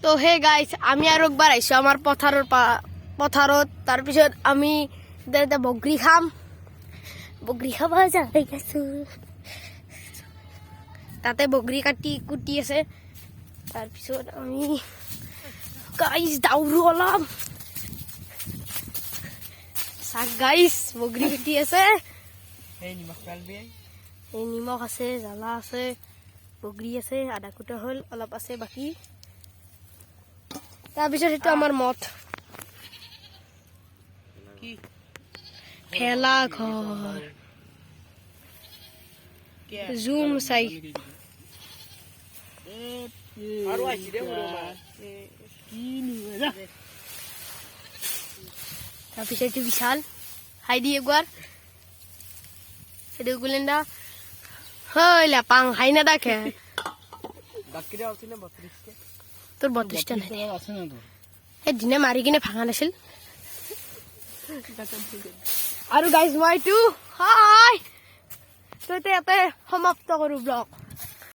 তো hey guys আমি R একবাৰ আইছো আমাৰ পথাৰত তাৰপিছত আমি এতিয়া বগৰী খাম বগৰী খাবা যাই গেছো তাতে বগৰী কুটি আছে তাৰপিছত আমি গাইস দাউৰো অলপ চাক গাইস বগৰী কুটি আছে এই নিমখ আছে জ্বালা আছে বগৰী আছে আধা কুটা হল অলপ আছে বাকি তাৰপিছত এটা আমাৰ মত কি ঠেলা ঘৰ জুম চাই আৰু আইছি দে মুৰমা কি নিবে যা তাৰপিছত এইটো বিশাল হাই দি একবাৰ এইটো গুলেন্দা হইলা পাং হাই না দেখে বাকিরে আছে না 32 কে তোর 32টা নাই আছে না তোর এই দিনে মাৰি কিনে ভাঙা নাছিল আৰু গাইজ মই এইটো হাই তো ইয়াতে সমাপ্ত কৰো ব্লগ